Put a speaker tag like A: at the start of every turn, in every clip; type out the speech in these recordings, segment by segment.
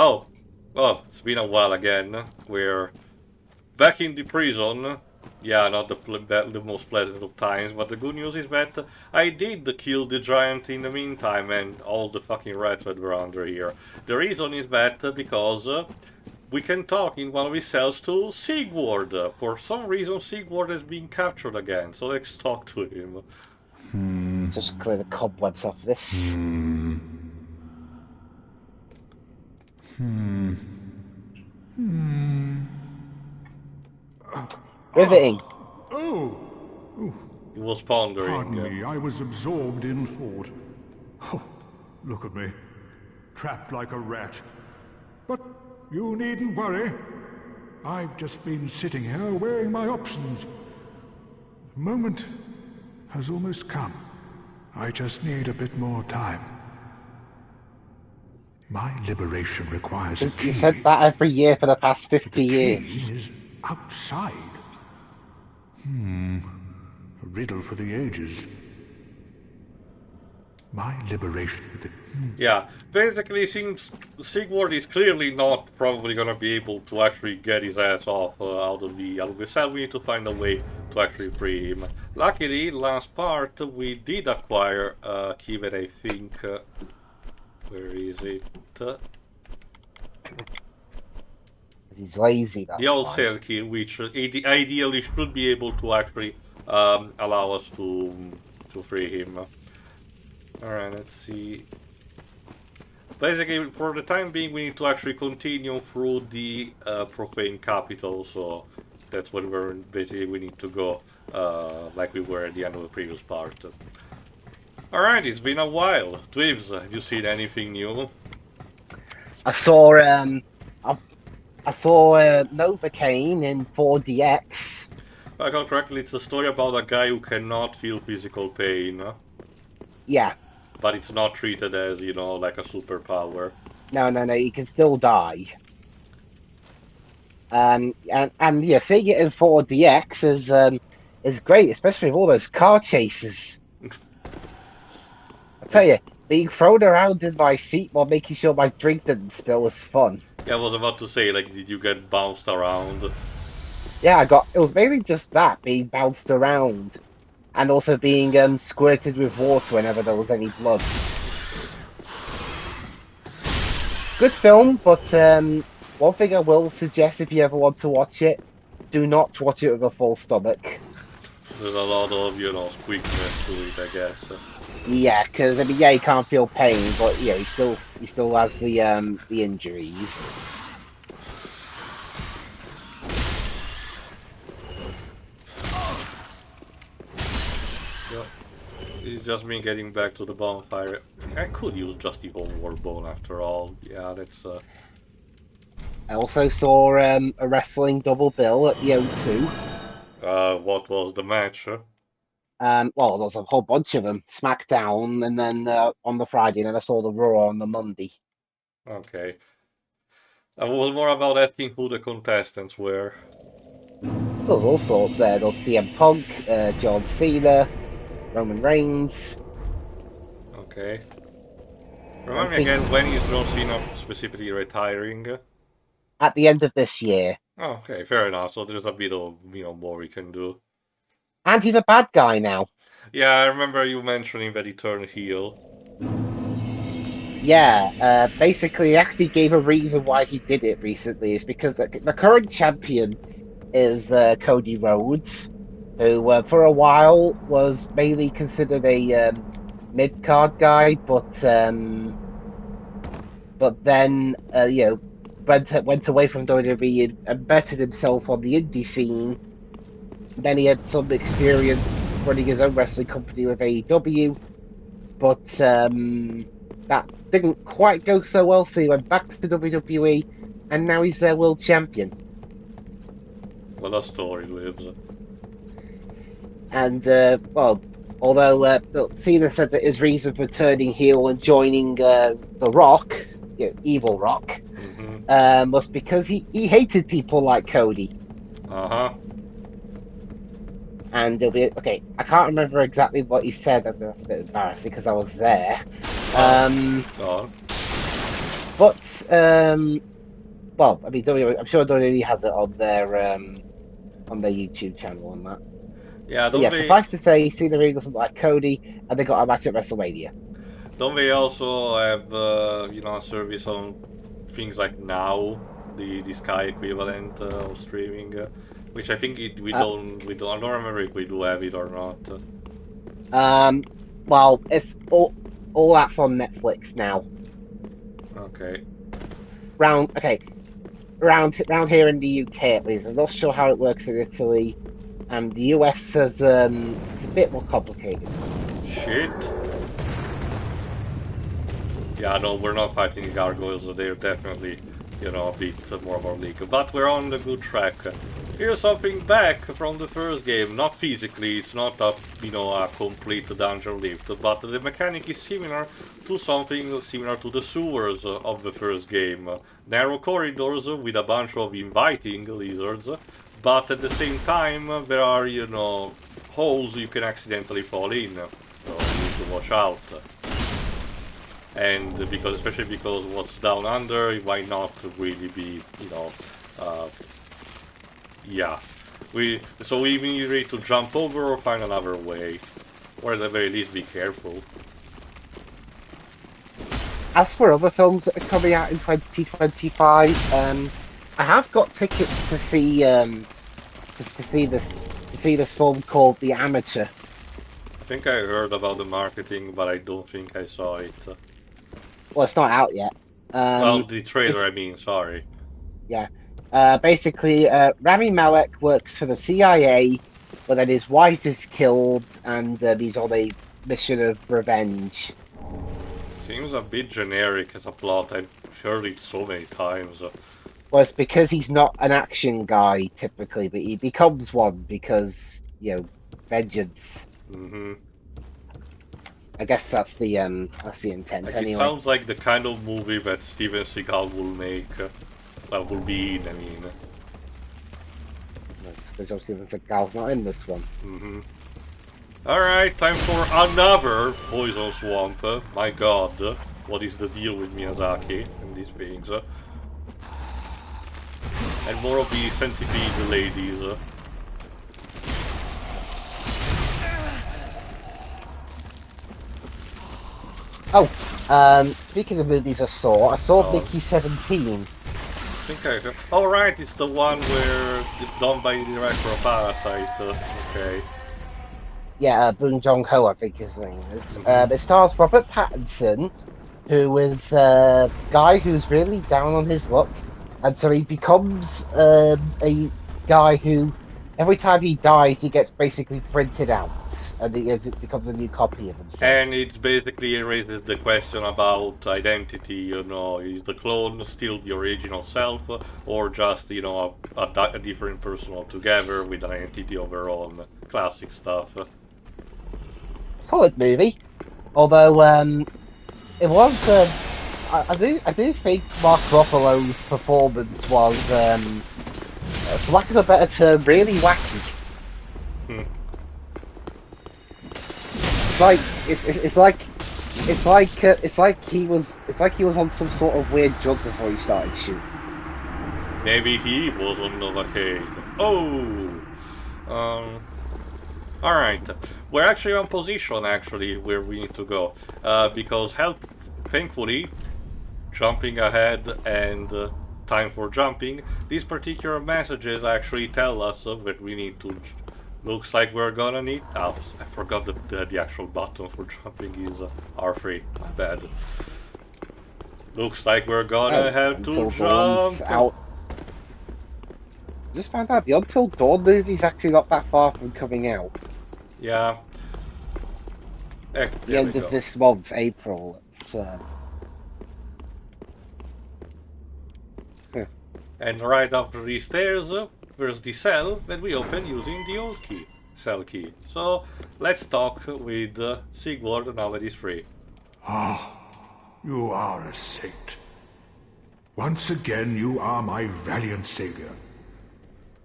A: Oh, well, it's been a while again. We're back in the prison. Yeah, not the most pleasant of times, but the good news is that I did kill the giant in the meantime and all the fucking rats that were under here. The reason is that because we can talk in one of his cells to Siegward. For some reason, Siegward has been captured again, so let's talk to him.
B: Just clear the cobwebs off this. Riveting.
C: Oh,
A: He was pondering.
C: pardon me, I was absorbed in thought. Oh, look at me, trapped like a rat. But you needn't worry. I've just been sitting here weighing my options. The moment has almost come. I just need a bit more time. My liberation requires a key.
B: You've said that every year for the past 50
C: The
B: years.
C: key is outside. A riddle for the ages. My liberation.
A: Yeah, basically seems Siegward is clearly not probably gonna be able to actually get his ass off out of the cell. We need to find a way to actually free him. Luckily, last part we did acquire a key that I think. Where is it?
B: He's lazy, that's
A: The old
B: why.
A: cell key, which ideally should be able to actually allow us to free him. Alright, let's see. Basically, for the time being, we need to actually continue through the Profaned Capital, so that's what we're basically we need to go, like we were at the end of the previous part. Alright, it's been a while. Twibs, have you seen anything new?
B: I saw Novocaine in 4DX.
A: If I got correctly, it's a story about a guy who cannot feel physical pain.
B: Yeah.
A: But it's not treated as, you know, like a superpower.
B: No, he can still die. And yeah, seeing it in 4DX is great, especially with all those car chases. I tell you, being thrown around in my seat while making sure my drink didn't spill was fun.
A: Yeah, I was about to say, like, did you get bounced around?
B: Yeah, it was mainly just that, being bounced around. And also being squirted with water whenever there was any blood. Good film, but one thing I will suggest if you ever want to watch it, do not watch it with a full stomach.
A: There's a lot of, you know, squeakiness to it, I guess.
B: Yeah, because I mean, yeah, he can't feel pain, but yeah, he still has the injuries.
A: It's just me getting back to the bonfire. I could use just the homeward bone after all. Yeah, that's.
B: I also saw a wrestling double bill at the O2.
A: What was the match?
B: Well, there was a whole bunch of them. SmackDown, and then on the Friday, and then I saw the Raw on the Monday.
A: Okay. I was more about asking who the contestants were.
B: There was all sorts there. There was CM Punk, John Cena, Roman Reigns.
A: Okay. Remind me again, when is John Cena specifically retiring?
B: At the end of this year.
A: Oh, okay, fair enough. So there's a bit of, you know, more we can do.
B: And he's a bad guy now.
A: Yeah, I remember you mentioning that he turned heel.
B: Yeah, basically, he actually gave a reason why he did it recently. Is because the current champion is Cody Rhodes, who for a while was mainly considered a mid-card guy, but then you know, went away from WWE and bettered himself on the indie scene. Then he had some experience running his own wrestling company with AEW, but that didn't quite go so well, so he went back to WWE, and now he's their world champion.
A: What a story lives.
B: And, well, although Cena said that his reason for turning heel and joining The Rock, Evil Rock, was because he hated people like Cody.
A: Uh-huh.
B: And it'll be okay. I can't remember exactly what he said. That's a bit embarrassing because I was there.
A: Go on.
B: But well, I mean, I'm sure WWE has it on their YouTube channel and that.
A: Yeah,
B: But yeah, suffice to say, Cena doesn't like Cody, and they got a match at WrestleMania.
A: Don't they also have a service on things like Now, the Sky equivalent of streaming, which I think we don't. I don't remember if we do have it or not.
B: Well, it's all that's on Netflix now.
A: Okay.
B: Round here in the UK at least. I'm not sure how it works in Italy, and the US is it's a bit more complicated.
A: Shit. Yeah, no, we're not fighting the gargoyles. They're definitely, a bit more of our league. But we're on the good track. Here's something back from the first game. Not physically, it's not a complete dungeon lift, but the mechanic is similar to something similar to the sewers of the first game. Narrow corridors with a bunch of inviting lizards, but at the same time there are, holes you can accidentally fall in. So you need to watch out. And especially because what's down under, it might not really be, yeah. So we need to jump over or find another way, or at the very least be careful.
B: As for other films that are coming out in 2025, I have got tickets to see this film called The Amateur.
A: I think I heard about the marketing, but I don't think I saw it.
B: Well, it's not out yet.
A: Well, the trailer, I mean, sorry.
B: Yeah. Basically, Rami Malek works for the CIA, but then his wife is killed, and he's on a mission of revenge.
A: Seems a bit generic as a plot. I've heard it so many times.
B: Well, it's because he's not an action guy, typically, but he becomes one because, vengeance.
A: Mm-hmm.
B: I guess that's the intent,
A: Like,
B: anyway.
A: it sounds like the kind of movie that Steven Seagal will make. Well, will be in, I mean.
B: Because obviously Seagal's not in this one.
A: Mm-hmm. Alright, time for another Poison Swamp. My god, what is the deal with Miyazaki and these things? And more of the centipede ladies.
B: Oh, speaking of movies I saw Mickey 17.
A: I think I heard. Oh, right, it's the one where it's done by the director of Parasite. Okay.
B: Yeah, Boon Jong-ho, I think his name is. It stars Robert Pattinson, who is a guy who's really down on his luck, and so he becomes a guy who, every time he dies, he gets basically printed out, and it becomes a new copy of himself.
A: And it basically raises the question about identity, is the clone still the original self, or just, a different person altogether with an identity of her own? Classic stuff.
B: Solid movie, although it was. I do think Mark Ruffalo's performance was, for lack of a better term, really wacky. It's like he was on some sort of weird drug before he started shooting.
A: Maybe he was on Novocaine. Oh. Alright, we're actually on position where we need to go, because thankfully, jumping ahead and time for jumping, these particular messages actually tell us that we need to, looks like we're gonna need, I forgot that the actual button for jumping is R3, my bad. Looks like we're gonna have to jump.
B: Out. Just found out the Until Dawn movie's actually not that far from coming out.
A: Yeah.
B: The end of this month, April. It's,
A: And right after these stairs, there's the cell that we open using the old key, cell key. So let's talk with Siegward now that he's free.
C: Ah, you are a saint. Once again, you are my valiant savior.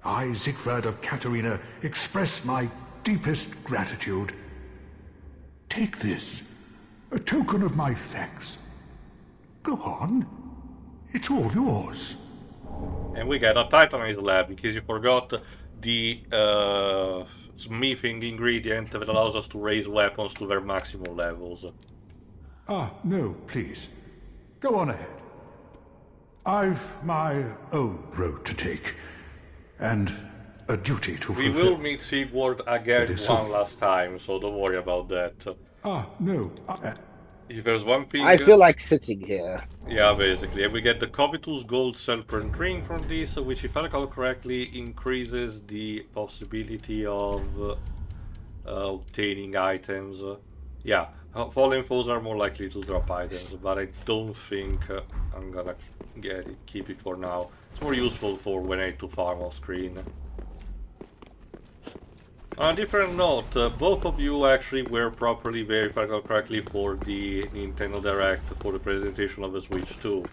C: I, Siegward of Katarina, express my deepest gratitude. Take this, a token of my thanks. Go on, It's all yours.
A: And we get a Titanized lab, because you forgot the smithing ingredient that allows us to raise weapons to their maximum levels.
C: Ah, no, please. Go on ahead. I've my own road to take, and a duty to
A: We
C: fulfill.
A: will meet Siegward again
C: It is so.
A: one last time, so don't worry about that.
C: Ah, no.
A: If there's one thing...
B: I feel like sitting here.
A: Yeah, basically. And we get the Covetous Gold Serpent Ring from this, which, if I recall correctly, increases the possibility of obtaining items. Yeah, fallen foes are more likely to drop items, but I don't think I'm gonna keep it for now. It's more useful for when I need to farm off screen. On a different note, both of you actually were properly verified correctly for the Nintendo Direct for the presentation of the Switch 2.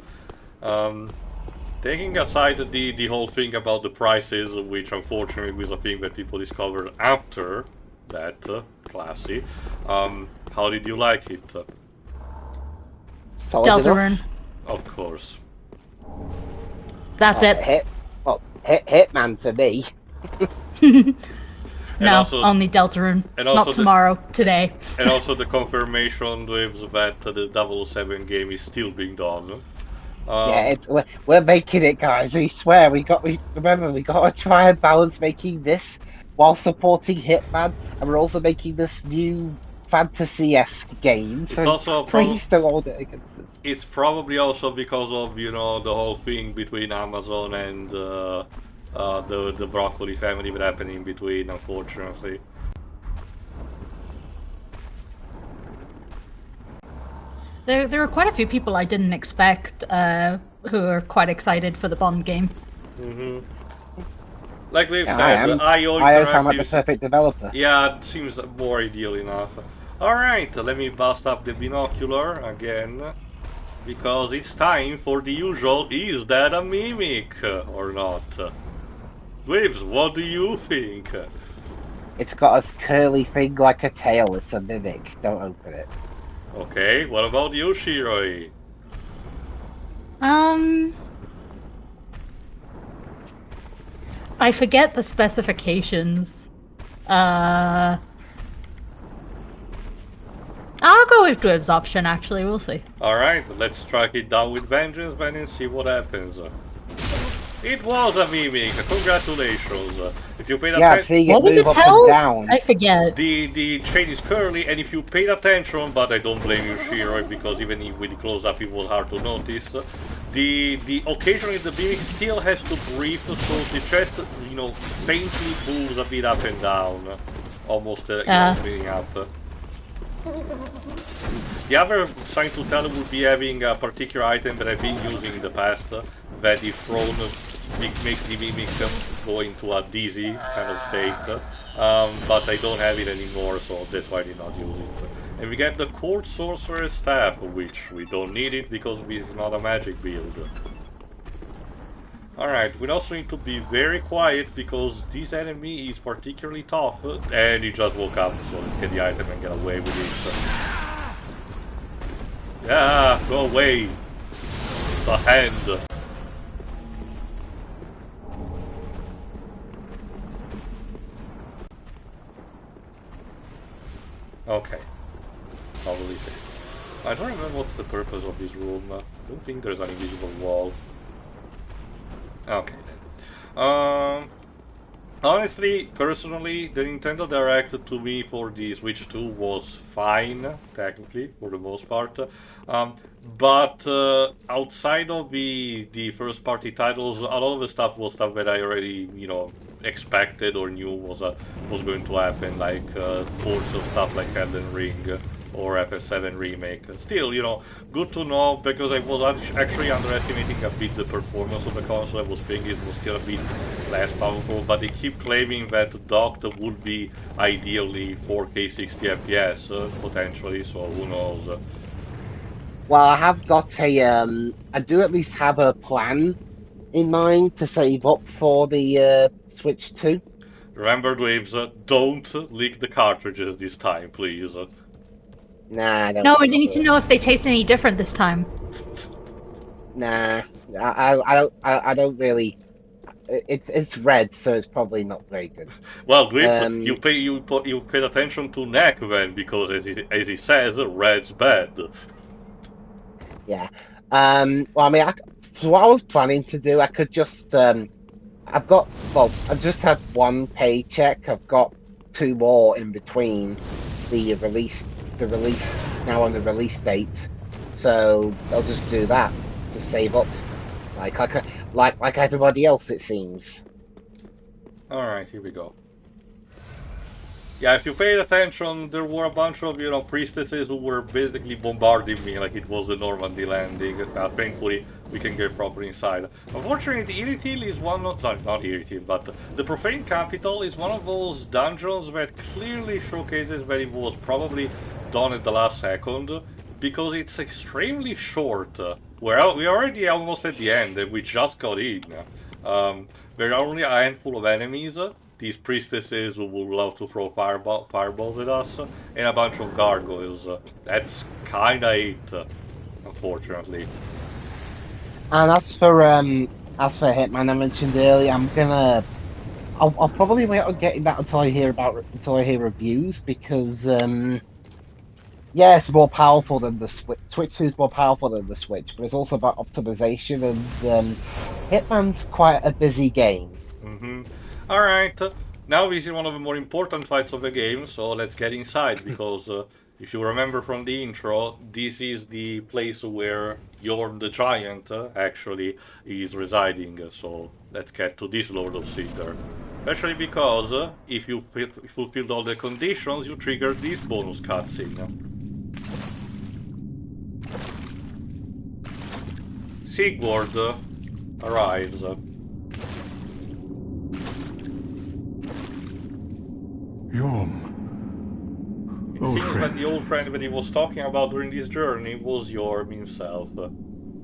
A: Taking aside the whole thing about the prices, which unfortunately was a thing that people discovered after that, classy, how did you like it?
B: Solid enough.
D: Deltarune.
A: Of course.
D: That's it.
B: Hitman for me.
D: No,
A: also-
D: only Deltarune.
A: and also
D: Not tomorrow, today.
A: And also the confirmation with that the 007 game is still being done.
B: Yeah, we're making it, guys. We swear. We got to try and balance making this while supporting Hitman, and we're also making this new fantasy-esque game.
A: It's
B: So
A: also
B: please don't hold it against us.
A: It's probably also because of, you know, the whole thing between Amazon and the Broccoli family that happened in between, unfortunately.
D: There were quite a few people I didn't expect who are quite excited for the Bond game.
A: Like we've
B: Yeah,
A: said,
B: I
A: IO
B: also am like the
A: Interactive's...
B: perfect developer.
A: Yeah, it seems more ideal enough. Alright, let me bust up the binocular again. Because it's time for the usual, is that a mimic or not? Waves, what do you think?
B: It's got a curly thing like a tail. It's a mimic. Don't open it.
A: Okay, what about you, Shiroi?
D: I forget the specifications. I'll go with Dweb's option, actually. We'll see.
A: Alright, let's strike it down with vengeance then and see what happens. It was a mimic, congratulations. If you paid
B: Yeah, I'm
A: attention,
B: seeing it
D: What were
B: move
D: the
B: up and
D: tells?
B: down.
D: I forget.
A: the chain is curly, and if you paid attention, but I don't blame you, Shiroi, because even with the close-up it was hard to notice, the occasionally the mimic still has to breathe, so the chest, you know, faintly moves a bit up and down, almost cleaning up. The other sign to tell would be having a particular item that I've been using in the past, that if thrown makes the mimic go into a dizzy kind of state, but I don't have it anymore, so that's why I did not use it. And we get the Court Sorcerer's Staff, which we don't need it because it's not a magic build. Alright, we also need to be very quiet because this enemy is particularly tough, and he just woke up, so let's get the item and get away with it. Yeah, go away! It's a hand! Okay. Probably safe. I don't remember what's the purpose of this room. I don't think there's an invisible wall. Okay then. Honestly, personally, the Nintendo Direct to me for the Switch 2 was fine, technically, for the most part. But outside of the first-party titles, a lot of the stuff was stuff that I already, you know, expected or knew was going to happen, like ports of stuff like Elden Ring or FF7 Remake. Still, you know, good to know, because I was actually underestimating a bit the performance of the console. I was thinking it was still a bit less powerful, but they keep claiming that docked would be ideally 4K 60 FPS, potentially, so who knows.
B: Well, I have got a. I do at least have a plan in mind to save up for the Switch 2.
A: Remember, Dwaves, don't leak the cartridges this time, please.
B: Nah, I don't
D: No,
B: want
D: we need to
B: it.
D: know if they taste any different this time.
B: Nah, I don't really. It's red, so it's probably not very good.
A: Well, Dwips,
B: Um,
A: you paid attention to Neck then, because as he says, red's bad.
B: yeah. Well, I mean, so what I was planning to do, I could just I've got, well, I just had one paycheck. I've got 2 more in between the release now on the release date. So I'll just do that to save up, like everybody else, it seems.
A: All right, here we go. Yeah, if you paid attention, there were a bunch of, priestesses who were basically bombarding me like it was the Normandy landing. Thankfully, we can get proper inside. Unfortunately, the Irritil is one of... Sorry, not Irritil, but the Profaned Capital is one of those dungeons that clearly showcases that it was probably done at the last second, because it's extremely short. We're already almost at the end, and we just got in. There are only a handful of enemies. These priestesses who would love to throw fireballs at us, and a bunch of gargoyles. That's kinda it, unfortunately.
B: And as for Hitman, I mentioned earlier, I'll probably wait on getting that until I hear reviews, because yeah, it's more powerful than the Switch. Switch 2 is more powerful than the Switch, but it's also about optimization, and Hitman's quite a busy game.
A: Alright, now this is one of the more important fights of the game, so let's get inside, because if you remember from the intro, this is the place where Yhorm the Giant actually is residing, so let's get to this Lord of Cinder. Especially because if you fulfilled all the conditions, you trigger this bonus cutscene. Siegward arrives.
C: Yhorm.
A: It seems that the old friend that he was talking about during this journey was Yhorm himself.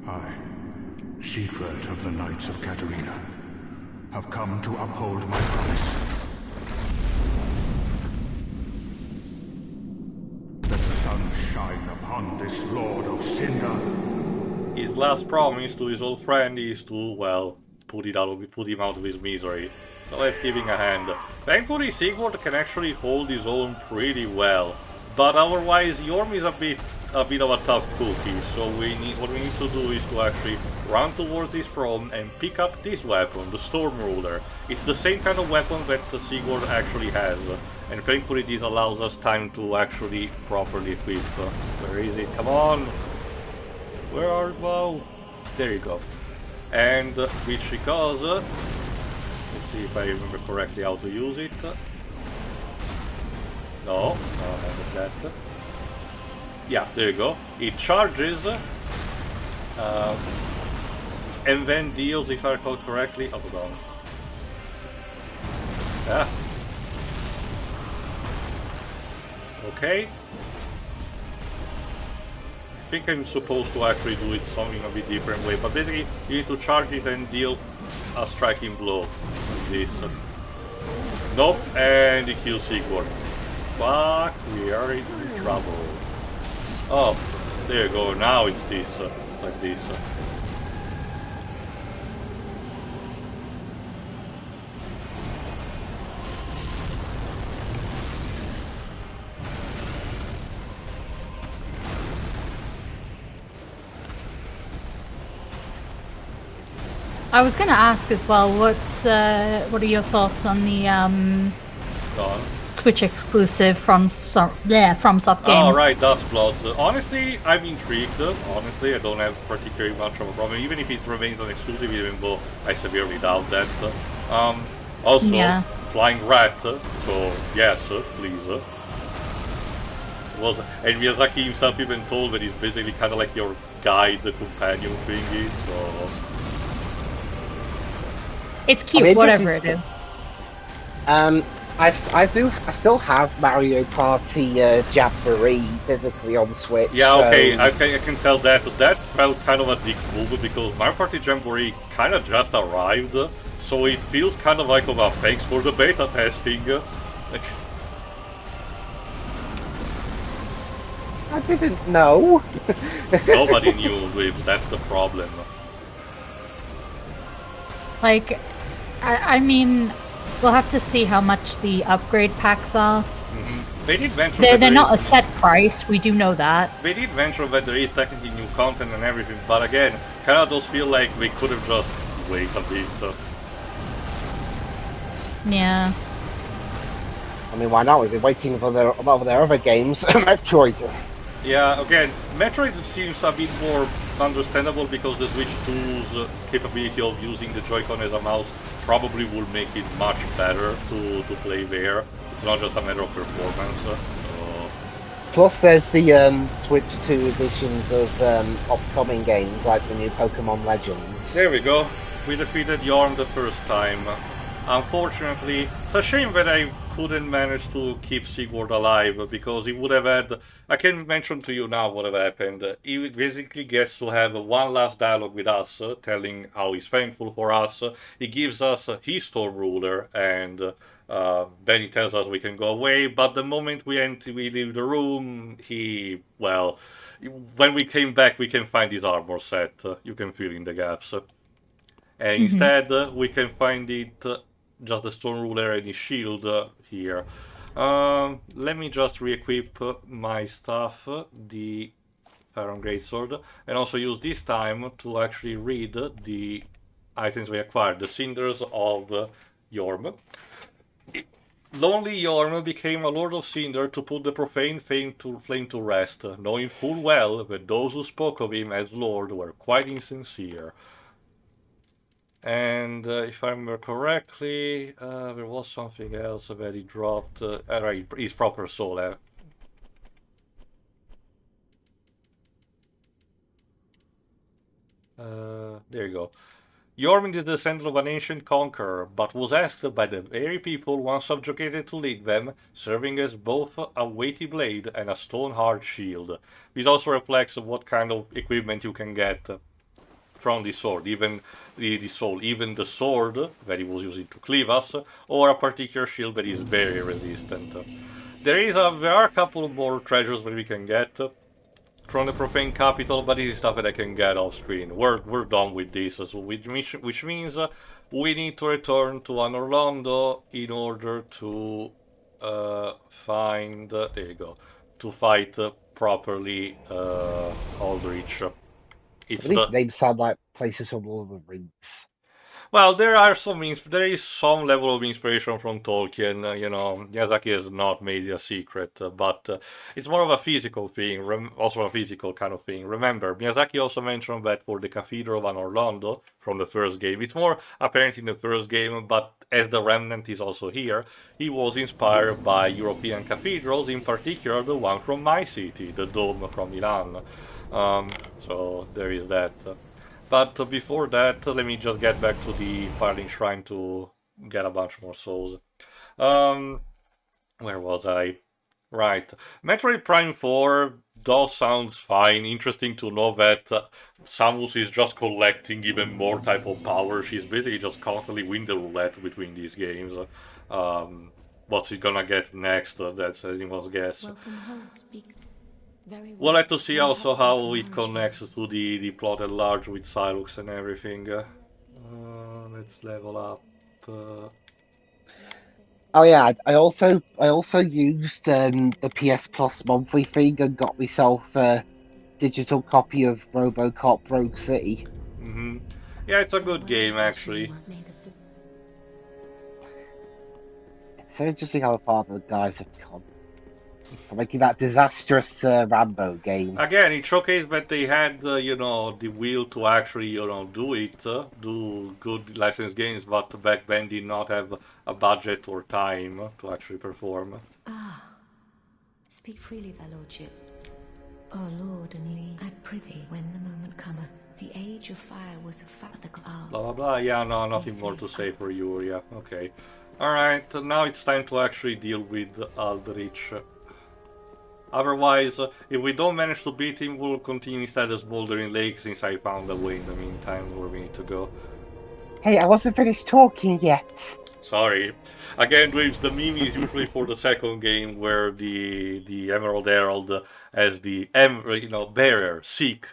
C: I, Siegward of the Knights of Katarina, have come to uphold my promise. Let the sun shine upon this Lord of Cinder.
A: His last promise to his old friend is to, well, put him out of his misery. So let's give him a hand. Thankfully, Siegward can actually hold his own pretty well, but otherwise, Yhorm is a bit of a tough cookie. So what we need to do is to actually run towards his throne and pick up this weapon, the Storm Ruler. It's the same kind of weapon that Siegward actually has, and thankfully this allows us time to actually properly equip. Where is it? Come on! Where are you? Wow. There you go. And which because let's see if I remember correctly how to use it. No, I have that. Yeah, there you go. It charges and then deals, if I recall correctly. Oh, hold on. Yeah. Okay. I think I'm supposed to actually do it in a bit different way, but basically you need to charge it and deal a striking blow like this. Nope, and he kills Siegward. Fuck, we are in trouble. Oh, there you go, now it's this. It's like this.
D: I was gonna ask as well, what are your thoughts on the Switch exclusive from Soft game?
A: Oh right, Dustbloods. Honestly, I'm intrigued. Honestly, I don't have particularly much of a problem, even if it remains an exclusive, even though I severely doubt that. Also,
D: yeah.
A: Flying Rat, so yes, please. And Miyazaki himself even told that he's basically kind of like your guide, the companion thingy, so...
D: It's cute, whatever it is.
B: I still have Mario Party Jamboree physically on Switch.
A: Yeah,
B: so...
A: okay, I can tell that. That felt kind of a dick move because Mario Party Jamboree kind of just arrived, so it feels kind of like, oh, thanks for the beta testing. Like...
B: I didn't know.
A: Nobody knew, Whips, that's the problem.
D: Like, I mean, we'll have to see how much the upgrade packs are.
A: They did mention
D: They're,
A: that
D: they're
A: there
D: not a
A: is-
D: set price, we do know that.
A: They did mention that there is technically new content and everything, but again, kinda does feel like they could have just wait a bit.
D: Yeah.
B: I mean, why not? We've been waiting for a lot of their other games. Metroid.
A: Yeah, again, Metroid seems a bit more understandable because the Switch 2's capability of using the Joy-Con as a mouse probably will make it much better to play there. It's not just a matter of performance.
B: Plus, there's the Switch 2 editions of upcoming games, like the new Pokemon Legends.
A: There we go. We defeated Yhorm the first time. Unfortunately, it's a shame that I couldn't manage to keep Siegward alive, because he would have had... I can mention to you now what have happened. He basically gets to have one last dialogue with us, telling how he's thankful for us. He gives us his Storm Ruler, and then he tells us we can go away, but the moment we leave the room, he... well... when we came back, we can find his armor set. You can fill in the gaps. And instead, we can find it... just the Stone Ruler and his shield here. Let me just re-equip my stuff, the Pharaoh Greatsword, and also use this time to actually read the items we acquired. The Cinders of Yhorm. Lonely Yhorm became a Lord of Cinder to put the profane flame to rest, knowing full well that those who spoke of him as Lord were quite insincere. And if I remember correctly, there was something else that he dropped. Right, his proper soul. There you go. Yhorm is the descendant of an ancient conqueror, but was asked by the very people once subjugated to lead them, serving as both a weighty blade and a stone-hard shield. This also reflects what kind of equipment you can get from the sword, even the soul, even the sword that he was using to cleave us, or a particular shield that is very resistant. There are a couple more treasures that we can get from the Profaned Capital, but this is stuff that I can get off screen. We're done with this, so which means we need to return to An Orlando in order to find there you go, to fight properly Aldrich.
B: These names sound like places from Lord of the Rings.
A: Well, there is some level of inspiration from Tolkien. You know, Miyazaki has not made it a secret, but it's more of a physical thing, also a physical kind of thing. Remember, Miyazaki also mentioned that for the Cathedral of An Orlando from the first game, it's more apparent in the first game, but as the remnant is also here, he was inspired by European cathedrals, in particular the one from my city, the Dome from Milan. So there is that. But before that, let me just get back to the Firelink Shrine to get a bunch more souls. Where was I? Right. Metroid Prime 4 does sounds fine. Interesting to know that Samus is just collecting even more type of power. She's basically just constantly win the roulette between these games. What's she gonna get next? That's anyone's guess. We'll have to see also how it connects to the plot at large with Silux and everything. Let's level up.
B: Oh yeah, I also used the PS Plus monthly thing and got myself a digital copy of RoboCop Rogue City.
A: Yeah, it's a good game actually.
B: It's so interesting how far the guys have come for making that disastrous Rambo game.
A: Again, it showcased that they had, you know, the will to actually, you know, do good licensed games, but back then did not have a budget or time to actually perform.
E: Speak freely, thy lordship. Oh Lord and Lee, I prithee, when the moment cometh, the age of fire was a fact the
A: Blah blah blah. Yeah, no, nothing more to say for you. Yeah, okay. All right, now it's time to actually deal with Aldrich. Otherwise, if we don't manage to beat him, we'll continue instead as Bouldering Lake, since I found a way in the meantime where we need to go.
B: Hey, I wasn't finished talking yet.
A: Sorry. Again, Dweebs, the meme is usually for the second game where the Emerald Herald has the bearer, seek,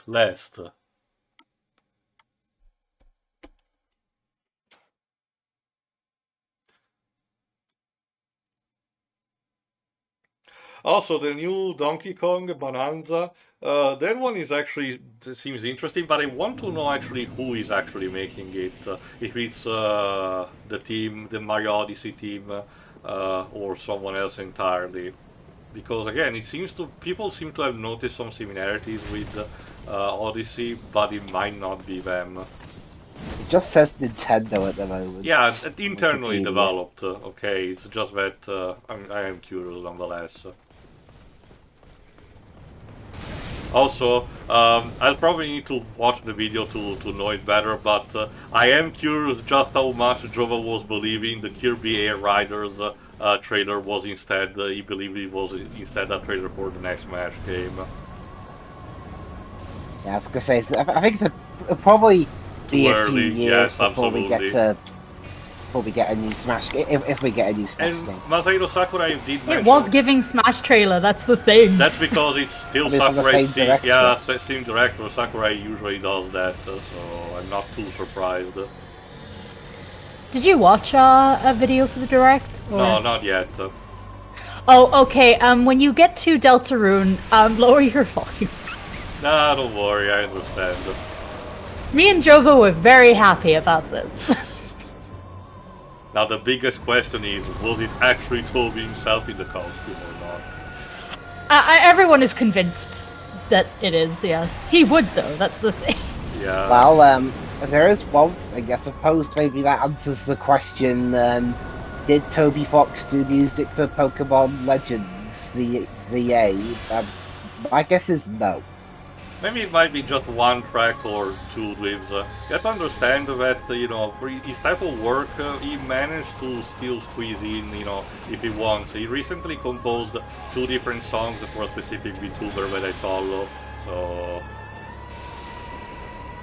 A: last. Also, the new Donkey Kong Bonanza, that one is actually seems interesting, but I want to know actually who is actually making it. If it's the team, the Mario Odyssey team, or someone else entirely. Because again, people seem to have noticed some similarities with Odyssey, but it might not be them.
B: It just says Nintendo at the moment.
A: Yeah, internally
B: Wikipedia.
A: developed. Okay, it's just that I am curious nonetheless. Also, I'll probably need to watch the video to know it better, but I am curious just how much Jova was believing the Kirby Air Riders trailer was instead, he believed it was instead a trailer for the next Smash game.
B: Yeah, I was gonna say, I think it'll probably be a few
A: early,
B: years
A: yes,
B: before we
A: absolutely.
B: get a new Smash game, if we get a new Smash
A: And
B: game.
A: Masahiro Sakurai did mention...
D: It was giving Smash trailer, that's the thing.
A: That's because it's still
B: I mean, it's from the
A: Sakurai's
B: same
A: team.
B: director.
A: Yeah, same director. Sakurai usually does that, so I'm not too surprised.
D: Did you watch a video for the direct? Or...
A: No, not yet.
D: Oh, okay. When you get to Deltarune, lower your volume.
A: Nah, don't worry, I understand.
D: Me and Jova were very happy about this.
A: Now the biggest question is, was it actually Toby himself in the costume or not?
D: Everyone is convinced that it is, yes. He would, though, that's the thing.
A: Yeah.
B: Well, there is one thing, I suppose maybe that answers the question, did Toby Fox do music for Pokemon Legends ZA? My guess is no.
A: Maybe it might be just one track or two lives. You have to understand that, for his type of work, he managed to still squeeze in, if he wants. He recently composed 2 different songs for a specific VTuber that I follow, so...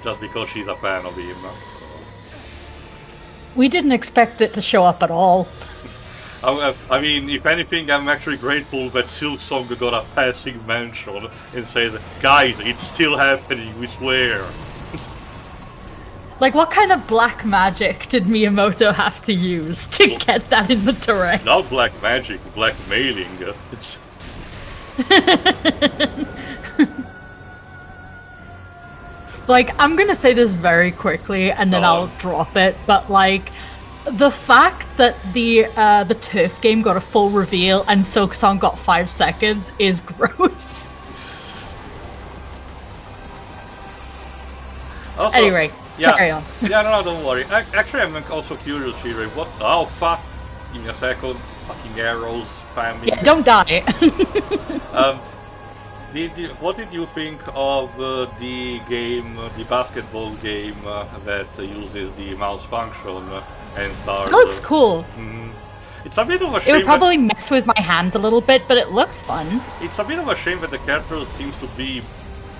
A: just because she's a fan of him.
D: We didn't expect it to show up at all.
A: I mean, if anything, I'm actually grateful that Silksong got a passing mention and said, guys, it's still happening, we swear.
D: Like, what kind of black magic did Miyamoto have to use to get that in the direct?
A: Not black magic, blackmailing.
D: Like, I'm gonna say this very quickly and then I'll drop it, but like, the fact that the Turf game got a full reveal and Silksong got 5 seconds is gross.
A: Also,
D: Anyway, carry on.
A: Yeah, no, don't worry. Actually, I'm also curious here. What? Oh, fuck. Give me a second. Fucking arrows spamming.
D: Yeah, don't die.
A: What did you think of the game, the basketball game that uses the mouse function and starts?
D: It looks cool.
A: It's a bit of a
D: It
A: shame.
D: would probably mess with my hands a little bit, but it looks fun.
A: It's a bit of a shame that the character seems to be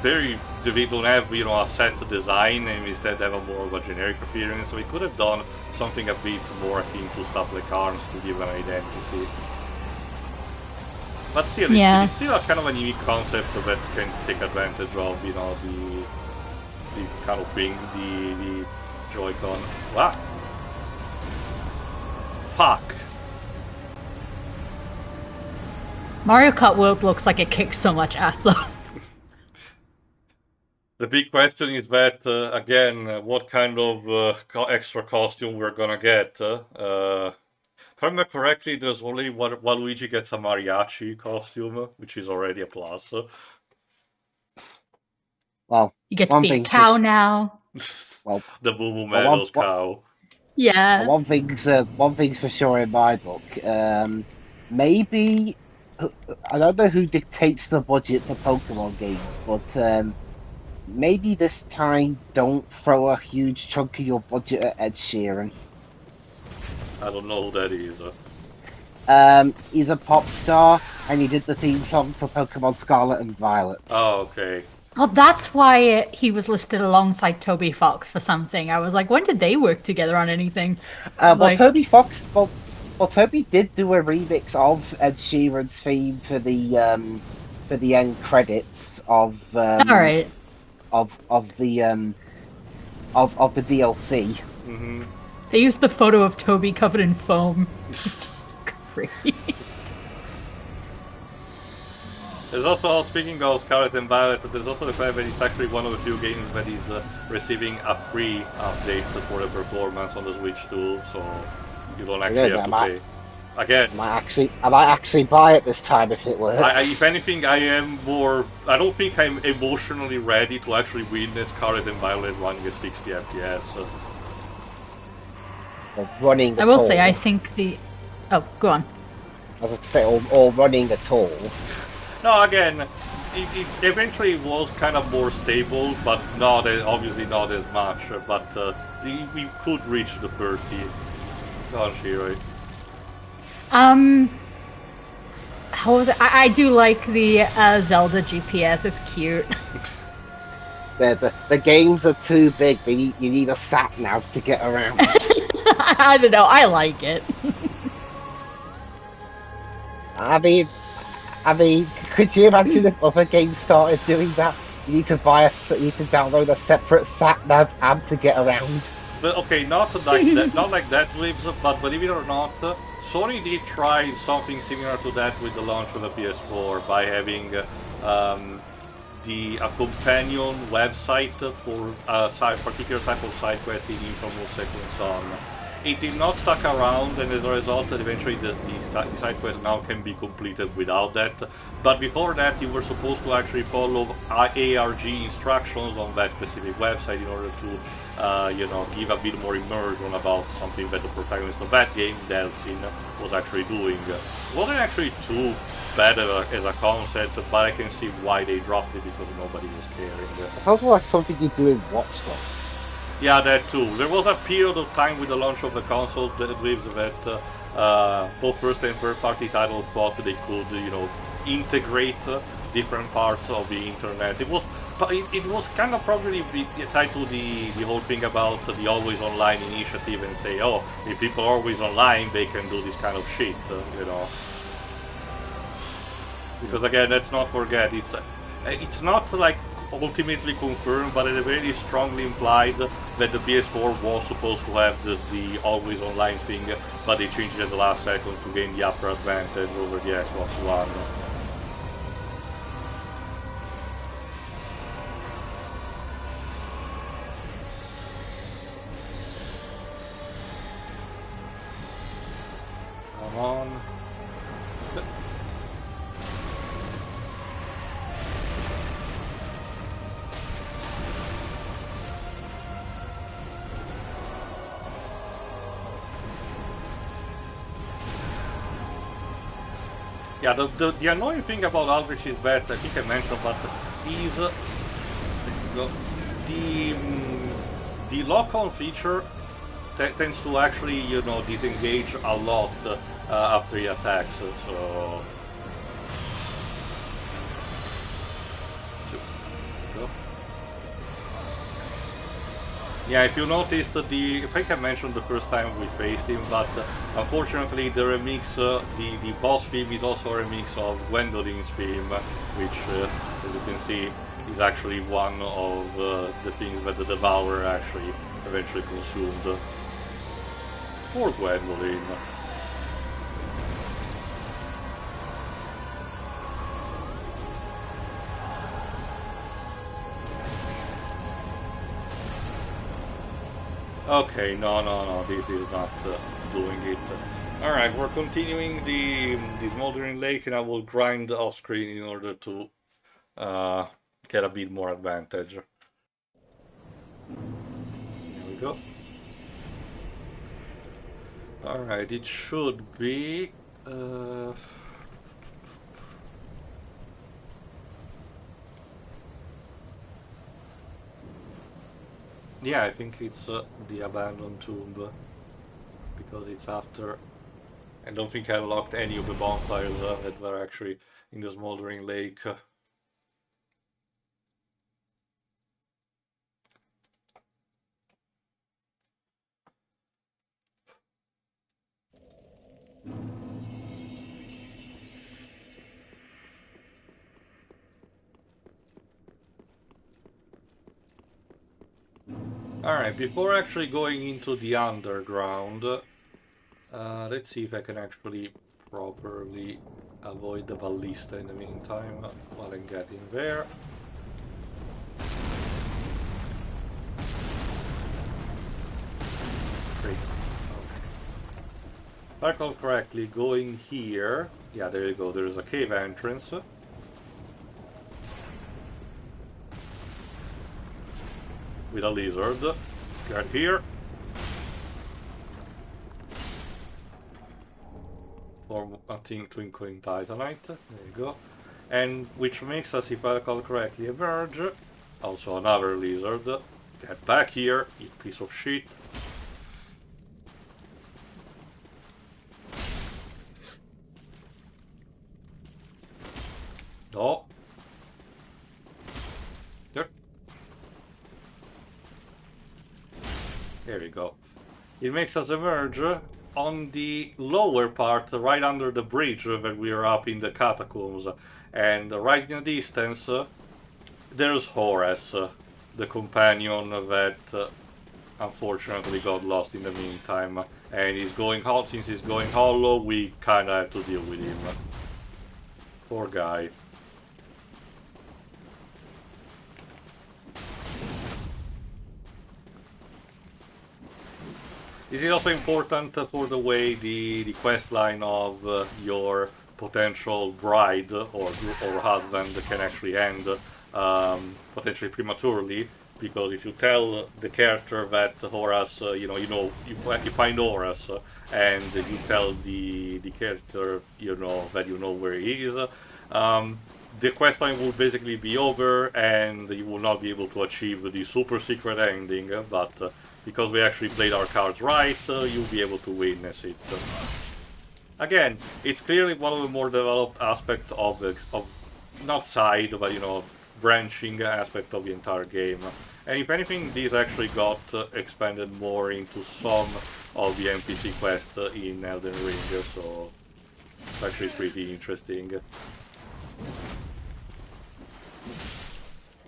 A: very. They don't have, a set design and instead have a more of a generic appearance. So we could have done something a bit more akin to stuff like arms to give an identity. But still, it's still a kind of a unique concept that can take advantage of, the kind of thing, the Joy-Con. What? Fuck.
D: Mario Kart World looks like it kicks so much ass, though.
A: The big question is that, again, what kind of extra costume we're gonna get. If I remember correctly, there's only Waluigi gets a mariachi costume, which is already a plus.
B: Well,
D: You get to be a cow now.
B: Well,
A: the Boo Boo Meadows cow.
D: Yeah.
B: one thing's for sure in my book. Maybe I don't know who dictates the budget for Pokemon games, but maybe this time don't throw a huge chunk of your budget at Ed Sheeran.
A: I don't know who that is.
B: He's a pop star, and he did the theme song for Pokemon Scarlet and Violet.
A: Oh, okay.
D: Oh, that's why he was listed alongside Toby Fox for something. I was like, when did they work together on anything?
B: Well,
D: Like,
B: Toby did do a remix of Ed Sheeran's theme for the end credits
D: all right.
B: of the DLC.
A: Mm-hmm.
D: They used the photo of Toby covered in foam. It's great.
A: There's also, speaking of Scarlet and Violet, there's also the fact that it's actually one of the few games that is receiving a free update for the performance on the Switch too, so you don't actually have to pay. Again,
B: I might actually buy it this time if it works.
A: if anything, I don't think I'm emotionally ready to actually witness Scarlet and Violet running at 60 FPS.
B: Or running.
D: I will say, I think the. Oh, go on.
B: I was going to say, or running at all.
A: No, again, it eventually was kind of more stable, but obviously not as much. But we could reach the 30. Can't she, right?
D: How was it? I do like the Zelda GPS. It's cute.
B: The games are too big. You need a sat nav to get around.
D: I don't know. I like it.
B: I mean, could you imagine if other games started doing that? You need to download a separate sat nav app to get around.
A: But okay, not like that, not like that, Lives. But believe it or not, Sony did try something similar to that with the launch of the PS4 by having a companion website for a particular type of side quest in Infamous Second Son. It did not stick around, and as a result, eventually the side quest now can be completed without that. But before that, you were supposed to actually follow ARG instructions on that specific website in order to, give a bit more immersion about something that the protagonist of that game, Delsin, was actually doing. It wasn't actually too bad as a concept, but I can see why they dropped it because nobody was caring.
B: It sounds like something you do in Watch Dogs.
A: Yeah, that too. There was a period of time with the launch of the console that both first and third party titles thought they could, integrate different parts of the internet. It was kind of probably tied to the whole thing about the always online initiative and say, oh, if people are always online, they can do this kind of shit, Because again, let's not forget, it's not like ultimately confirmed, but it very strongly implied that the PS4 was supposed to have the always online thing, but they changed it at the last second to gain the upper advantage over the Xbox One. Come on. Yeah, the annoying thing about Aldrich is that, I think I mentioned, but is the lock-on feature tends to actually, disengage a lot after he attacks, so... Yeah, if you noticed, I think I mentioned the first time we faced him, but unfortunately the remix, the boss theme is also a remix of Gwendolyn's theme, which, as you can see, is actually one of the things that the Devourer actually eventually consumed. Poor Gwendolyn. Okay, no, this is not doing it. Alright, we're continuing the Smoldering Lake, and I will grind off screen in order to get a bit more advantage. Here we go. Alright, it should be... Yeah, I think it's the Abandoned Tomb, because it's after... I don't think I unlocked any of the bonfires that were actually in the Smoldering Lake. Alright, before actually going into the underground, let's see if I can actually properly avoid the ballista in the meantime while I'm getting there. Great. Okay. If I recall correctly, going here, yeah, there you go, there's a cave entrance. With a lizard. Get here. For a twinkling titanite. There you go. And which makes us, if I recall correctly, emerge. Also another lizard. Get back here, you piece of shit. No. There. There we go. It makes us emerge on the lower part, right under the bridge when we are up in the catacombs. And right in the distance, there's Horace, the companion that unfortunately got lost in the meantime. And he's going hollow. Since he's going hollow, we kinda have to deal with him. Poor guy. This is also important for the way the quest line of your potential bride or husband can actually end potentially prematurely, because if you tell the character that Horace, you find Horace and you tell the character that you know where he is, the quest line will basically be over and you will not be able to achieve the super secret ending, but because we actually played our cards right, you'll be able to witness it. Again, it's clearly one of the more developed aspects of not side, but branching aspect of the entire game. And if anything, these actually got expanded more into some of the NPC quests in Elden Ring, so it's actually pretty interesting.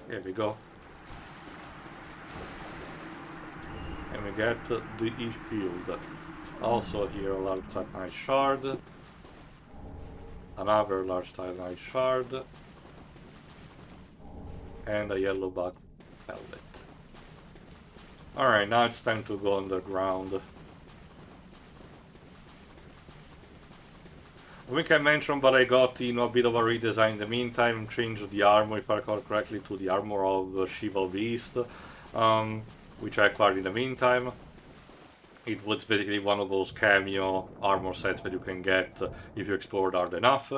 A: There we go. And we get the E-Shield. Also here a large titanite shard. Another large titanite shard. And a yellow bug pellet. Alright, now it's time to go underground. I think I mentioned, but I got a bit of a redesign in the meantime, changed the armor, if I recall correctly, to the armor of Shiva Beast, which I acquired in the meantime. It was basically one of those cameo armor sets that you can get if you explored hard enough.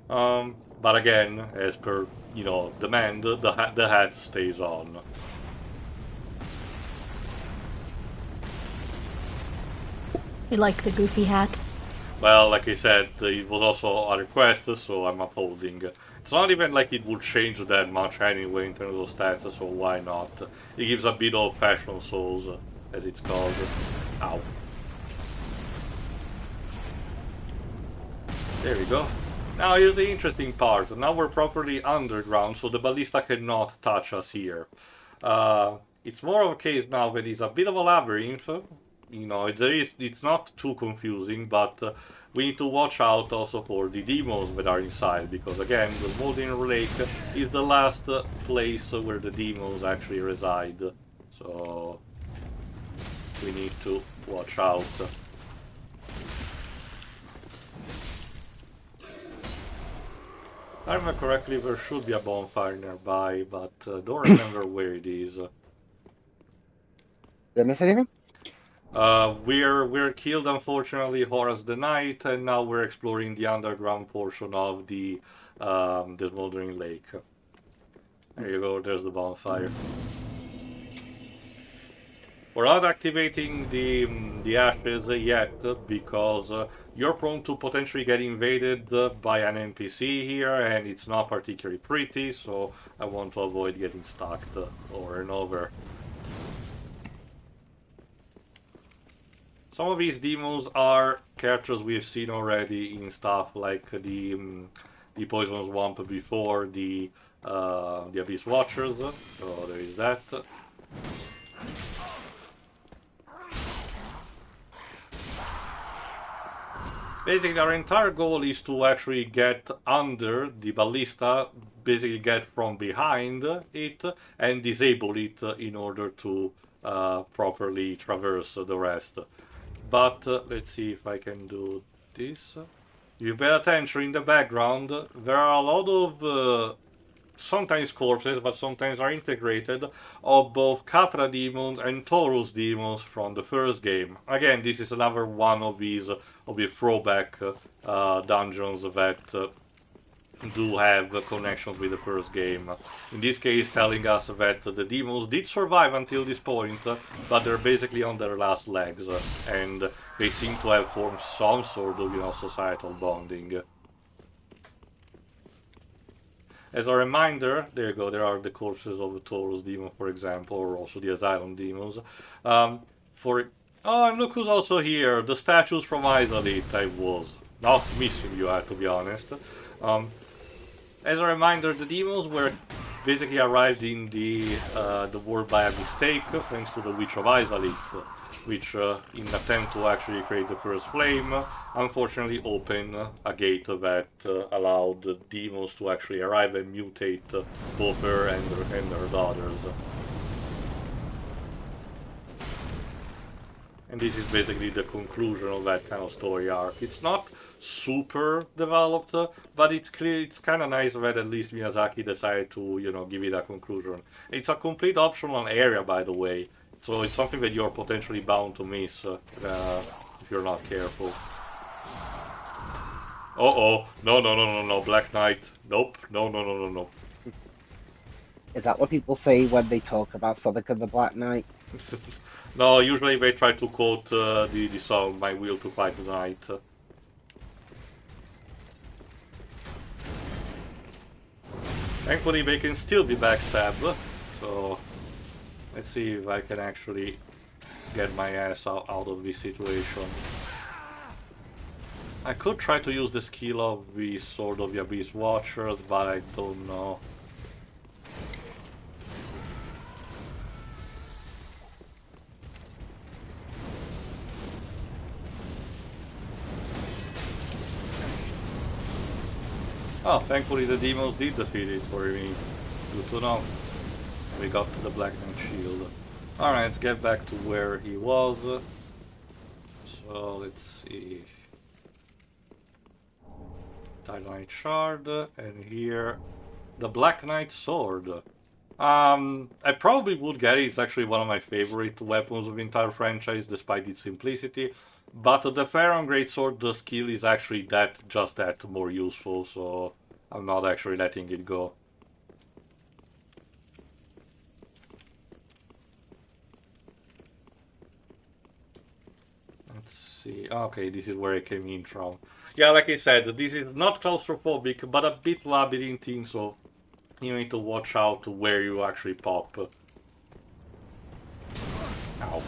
A: But again, as per demand, the hat stays on.
D: You like the goofy hat?
A: Well, like I said, it was also a request, so I'm upholding. It's not even like it would change that much anyway in terms of stats, so why not? It gives a bit of fashion souls, as it's called. Ow. There we go. Now here's the interesting part. Now we're properly underground, so the ballista cannot touch us here. It's more of a case now that it's a bit of a labyrinth. It's not too confusing, but we need to watch out also for the demons that are inside, because again, the Smoldering Lake is the last place where the demons actually reside. So we need to watch out. If I remember correctly, there should be a bonfire nearby, but don't remember where it is.
B: Did I miss anything?
A: We're killed, unfortunately, Horace the Knight, and now we're exploring the underground portion of the Smoldering Lake. There you go, there's the bonfire. We're not activating the ashes yet, because you're prone to potentially get invaded by an NPC here, and it's not particularly pretty, so I want to avoid getting stalked over and over. Some of these demons are characters we've seen already in stuff like the Poison Swamp before, the Abyss Watchers, so there is that. Basically, our entire goal is to actually get under the ballista, basically get from behind it, and disable it in order to properly traverse the rest. But let's see if I can do this. You pay attention in the background, there are a lot of sometimes corpses, but sometimes are integrated, of both Capra demons and Taurus demons from the first game. Again, this is another one of these throwback dungeons that do have connections with the first game. In this case, telling us that the demons did survive until this point, but they're basically on their last legs, and they seem to have formed some sort of, societal bonding. As a reminder, there you go, there are the corpses of the Taurus demon, for example, or also the Asylum demons. Oh, and look who's also here, the statues from Isolate. I was not missing you, to be honest. As a reminder, the demons were basically arrived in the world by a mistake, thanks to the Witch of Isolate, which, in an attempt to actually create the first flame, unfortunately opened a gate that allowed the demons to actually arrive and mutate both her and her daughters. And this is basically the conclusion of that kind of story arc. It's not super developed, but it's clear, it's kind of nice that at least Miyazaki decided to, give it a conclusion. It's a complete optional area, by the way. So it's something that you're potentially bound to miss if you're not careful. Uh-oh. No. Black Knight. Nope. No.
B: Is that what people say when they talk about Sonic and the Black Knight?
A: No, usually they try to quote the song, My Will to Fight the Knight. Thankfully they can still be backstabbed, so... Let's see if I can actually get my ass out of this situation. I could try to use the skill of the Sword of the Abyss Watchers, but I don't know. Oh, thankfully the demons did defeat it for me. Good to know. We got to the Black Knight shield. Alright, let's get back to where he was. So, let's see. Titanite Shard, and here, the Black Knight Sword. I probably would get it. It's actually one of my favorite weapons of the entire franchise, despite its simplicity. But the Pharaon Greatsword, the skill is actually just that more useful, so I'm not actually letting it go. Let's see. Okay, this is where I came in from. Yeah, like I said, this is not claustrophobic, but a bit labyrinthine, so you need to watch out where you actually pop. Ow.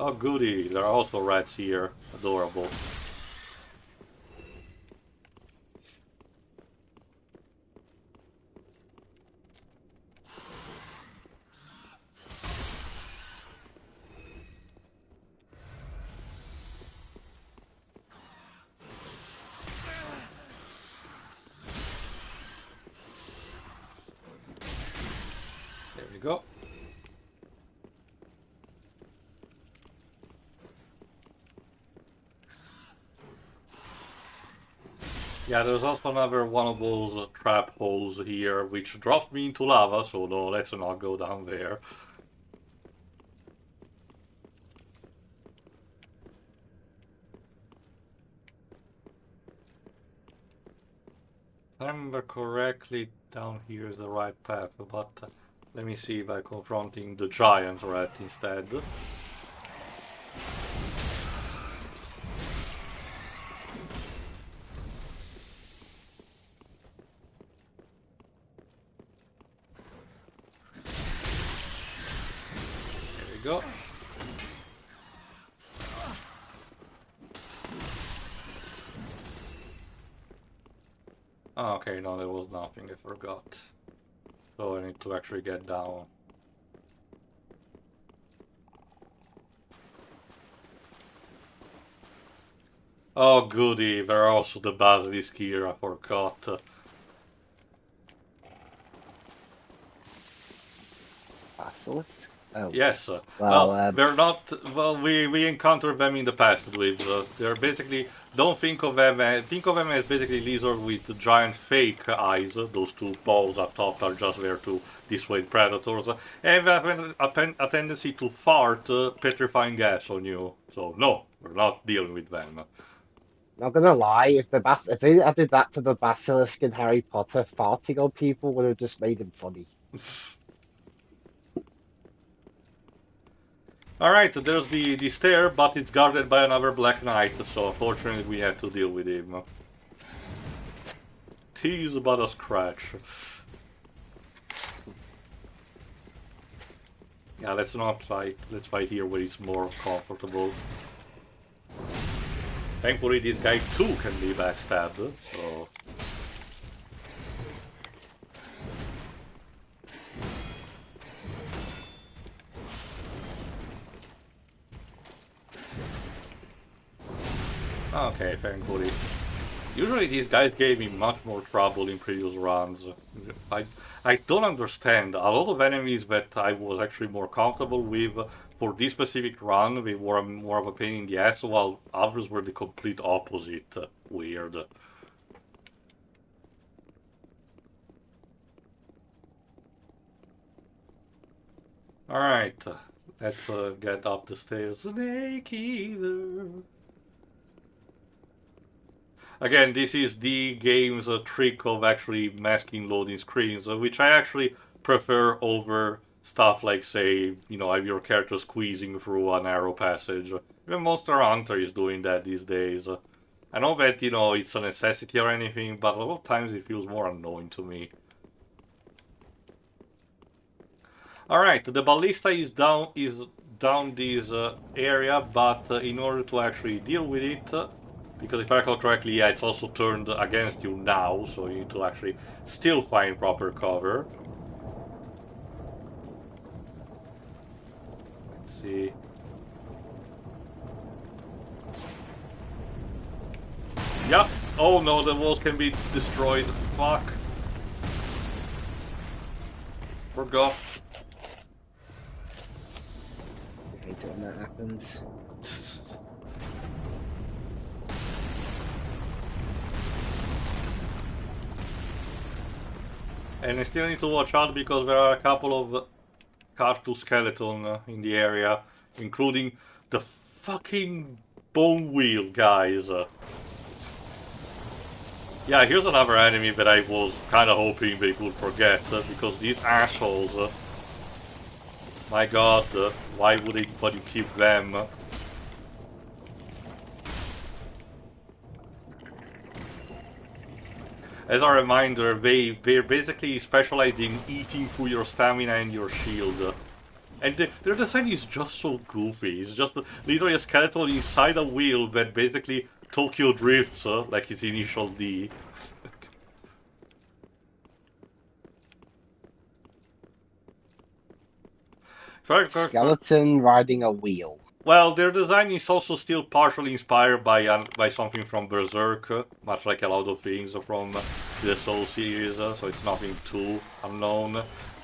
A: Oh goody, there are also rats here. Adorable. There we go. Yeah, there's also another one of those trap holes here, which dropped me into lava, so no, let's not go down there. If I remember correctly, down here is the right path, but let me see by confronting the giant rat instead. Go. Oh, okay, Okay, no, there was nothing, I forgot. So I need to actually get down. Oh goody, there are also the basilisk here, I forgot.
B: Basilisk? Oh.
A: Yes,
B: Well,
A: they're not. Well, we encountered them in the past with. They're basically. Don't think of them. Think of them as basically lizard with giant fake eyes. Those two balls up top are just there to dissuade predators. And they have a tendency to fart petrifying gas on you. So no, we're not dealing with them.
B: not gonna lie, if they added that to the basilisk in Harry Potter, farting on people would have just made him funny.
A: Alright, there's the stair, but it's guarded by another Black Knight, so unfortunately we had to deal with him. Tease but a scratch. Yeah, let's not fight. Let's fight here where it's more comfortable. Thankfully this guy too can be backstabbed, so... Okay, thankfully. Usually these guys gave me much more trouble in previous runs. I don't understand. A lot of enemies that I was actually more comfortable with for this specific run, they were more of a pain in the ass, while others were the complete opposite. Weird. Alright, let's get up the stairs. Snake Eater! Again, this is the game's trick of actually masking loading screens, which I actually prefer over stuff like, say, you know, your character squeezing through a narrow passage. Even Monster Hunter is doing that these days. I know that, you know, it's a necessity or anything, but a lot of times it feels more annoying to me. Alright, the ballista is down this area, but in order to actually deal with it, because if I recall correctly, yeah, it's also turned against you now, so you need to actually still find proper cover. Let's see. Yep. Oh no, the walls can be destroyed. Fuck. Forgot.
B: I hate it when that happens.
A: And I still need to watch out because there are a couple of cartoon skeletons in the area, including the fucking bone wheel guys. Yeah, here's another enemy that I was kind of hoping they could forget, because these assholes, my god, why would anybody keep them? As a reminder, they're basically specialized in eating through your stamina and your shield. And their design is just so goofy. It's just literally a skeleton inside a wheel that basically Tokyo drifts, like his initial D.
B: Skeleton riding a wheel.
A: Well, their design is also still partially inspired by something from Berserk, much like a lot of things from the Soul series, so it's nothing too unknown.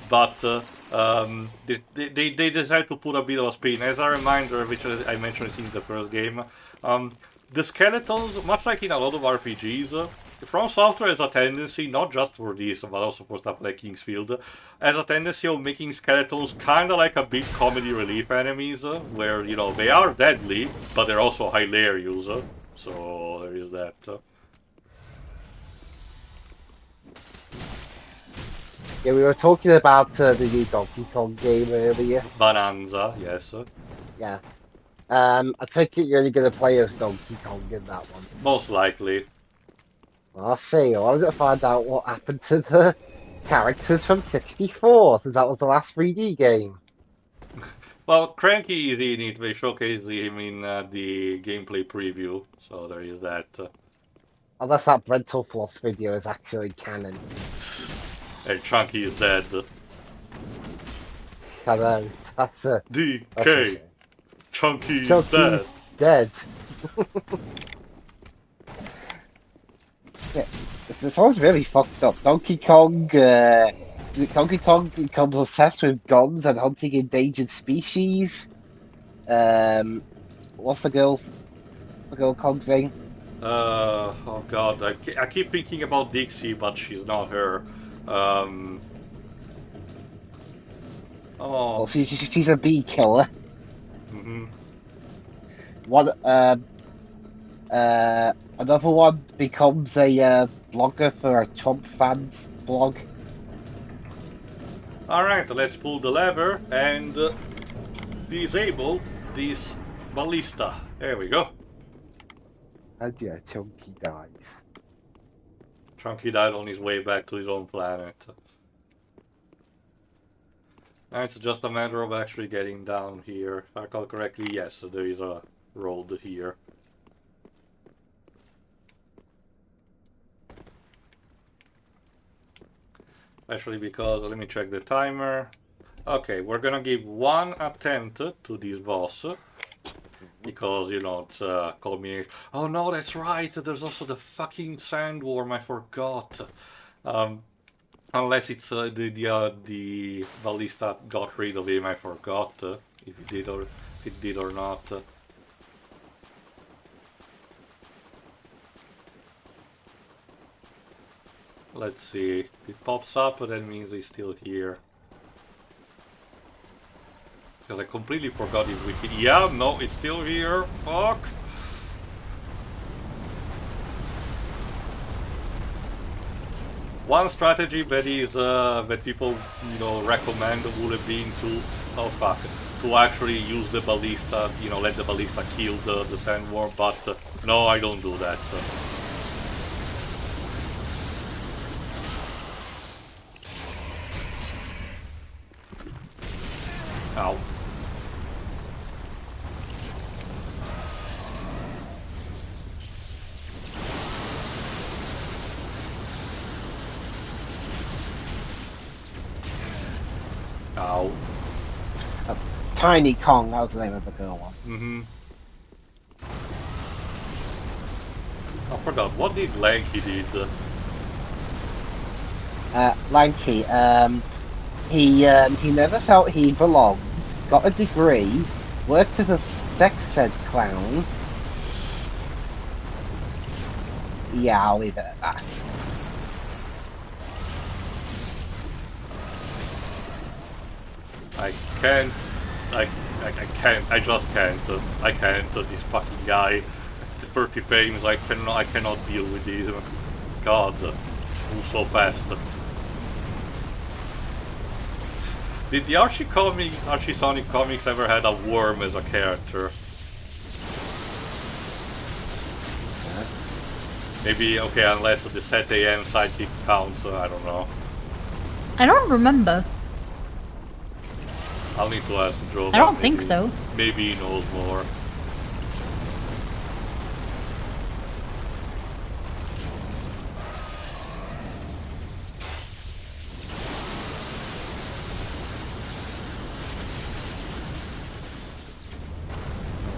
A: But they decided to put a bit of a spin. As a reminder, which I mentioned in the first game, the skeletons, much like in a lot of RPGs, From Software has a tendency, not just for this, but also for stuff like Kingsfield, has a tendency of making skeletons kind of like a big comedy relief enemies, where, you know, they are deadly, but they're also hilarious, so there is that.
B: Yeah, we were talking about the new Donkey Kong game earlier.
A: Bonanza, yes.
B: Yeah. I think you're only going to play as Donkey Kong in that one.
A: Most likely.
B: I'll see. I wanted to find out what happened to the characters from 64, since that was the last 3D game.
A: Well, Cranky is in it. They showcase him in the gameplay preview, so there is that.
B: Unless that Brental Floss video is actually canon.
A: Hey, Chunky is dead.
B: I know, that's a
A: DK!
B: shame.
A: Chunky is
B: Chunky's
A: dead.
B: dead. Yeah, this sounds really fucked up. Donkey Kong becomes obsessed with guns and hunting endangered species. What's the girl Kong's name?
A: Oh god, I keep thinking about Dixie, but she's not her. Oh,
B: Well, she's a bee killer.
A: mm-hmm.
B: One another one becomes a blogger for a Trump fans blog.
A: Alright, let's pull the lever and disable this ballista. There we go.
B: And yeah, Chunky dies.
A: Chunky died on his way back to his own planet. Now it's just a matter of actually getting down here. If I recall correctly, yes, there is a road here. Especially because, let me check the timer. Okay, we're gonna give one attempt to this boss. Because, you know, it's culmination. Oh no, that's right, there's also the fucking sandworm, I forgot. Unless it's the ballista got rid of him, I forgot if it did or not. Let's see. If it pops up, that means he's still here. Because I completely forgot if we could. Yeah, no, it's still here. Fuck. One strategy that is that people, you know, recommend would have been to, oh fuck, to actually use the ballista, you know, let the ballista kill the sandworm, but no, I don't do that. Ow. Ow.
B: Tiny Kong, that was the name of the girl one.
A: Mm-hmm. I forgot, what did Lanky did?
B: Lanky, he never felt he belonged, got a degree, worked as a sex ed clown. Yeah, I'll leave it at that.
A: I can't. I just can't. I can't. This fucking guy. The 30 frames. I cannot deal with this. God, move so fast. Did the Archie Sonic comics ever had a worm as a character? Maybe, okay, unless the Set AM sidekick counts, I don't know.
D: I don't remember.
A: I'll need to ask Joe.
D: I don't think so.
A: Maybe he knows more.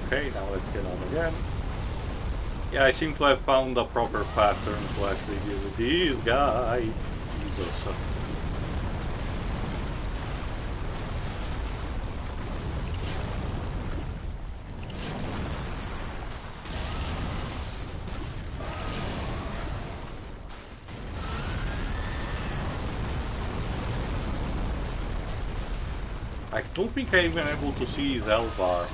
A: Okay, now let's get on again. Yeah, I seem to have found a proper pattern to actually deal with this guy. Jesus. I don't think I'm even able to see his L bar.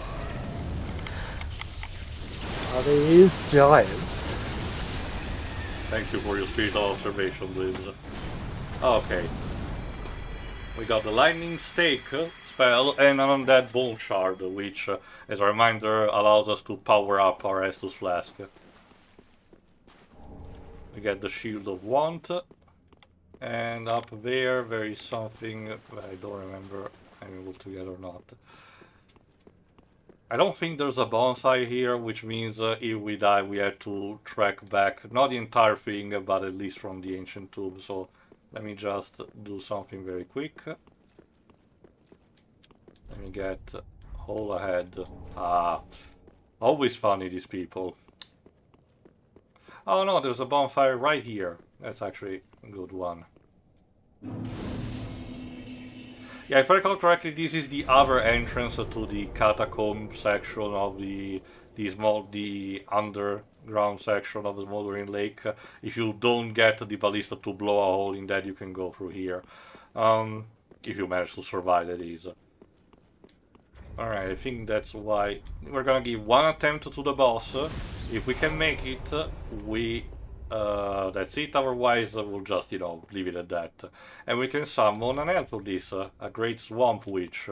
B: Are these giants?
A: Thank you for your spiritual observation, Liz. Okay. We got the Lightning Stake spell and an Undead Bone Shard, which, as a reminder, allows us to power up our Estus Flask. We get the Shield of Want, and up there is something I don't remember if I'm able to get or not. I don't think there's a bonfire here, which means if we die, we have to track back, not the entire thing, but at least from the ancient tomb. So let me just do something very quick. Let me get hole ahead. Ah, always funny, these people. Oh no, there's a bonfire right here. That's actually a good one. Yeah, if I recall correctly, this is the other entrance to the catacomb section of the underground section of the smoldering lake. If you don't get the ballista to blow a hole in that, you can go through here. If you manage to survive, that is. Alright, I think that's why we're gonna give one attempt to the boss. If we can make it, that's it. Otherwise, we'll just, leave it at that. And we can summon an elf for this, a great swamp witch.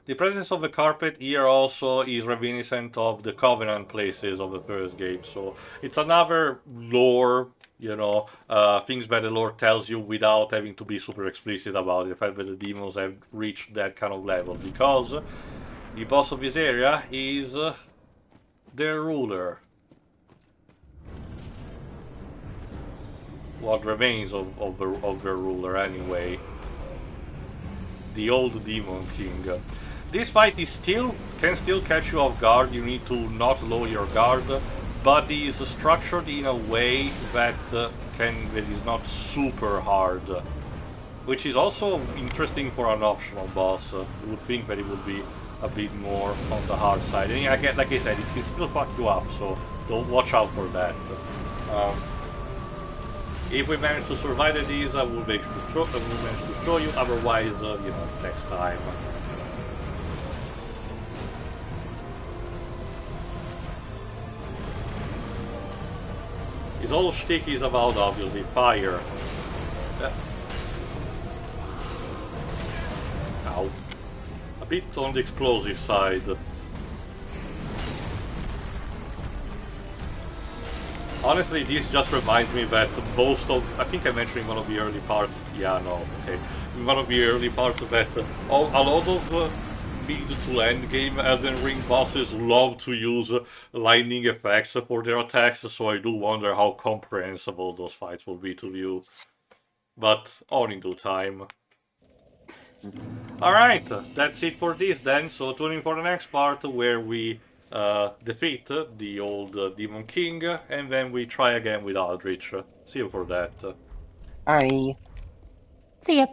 A: The presence of the carpet here also is reminiscent of the Covenant places of the first game, so it's another lore, things that the lore tells you without having to be super explicit about it, the fact that the demons have reached that kind of level, because the boss of this area is their ruler. What remains of their ruler anyway. The old Demon King. This fight can still catch you off guard, you need to not lower your guard, but is structured in a way that is not super hard. Which is also interesting for an optional boss. You would think that it would be a bit more on the hard side. And again, like I said, it can still fuck you up, so don't watch out for that. If we manage to survive these, I will manage to show you. Otherwise, next time. His whole shtick is about, obviously, fire. Ow. A bit on the explosive side. Honestly, this just reminds me that most of... I think I mentioned in one of the early parts... Yeah, no, okay. In one of the early parts that a lot of mid to end game Elden Ring bosses love to use lightning effects for their attacks, so I do wonder how comprehensible those fights will be to view. But all in due time. Alright, that's it for this then, so tune in for the next part where we defeat the old Demon King, and then we try again with Aldrich. See you for that.
B: Bye.
D: See ya.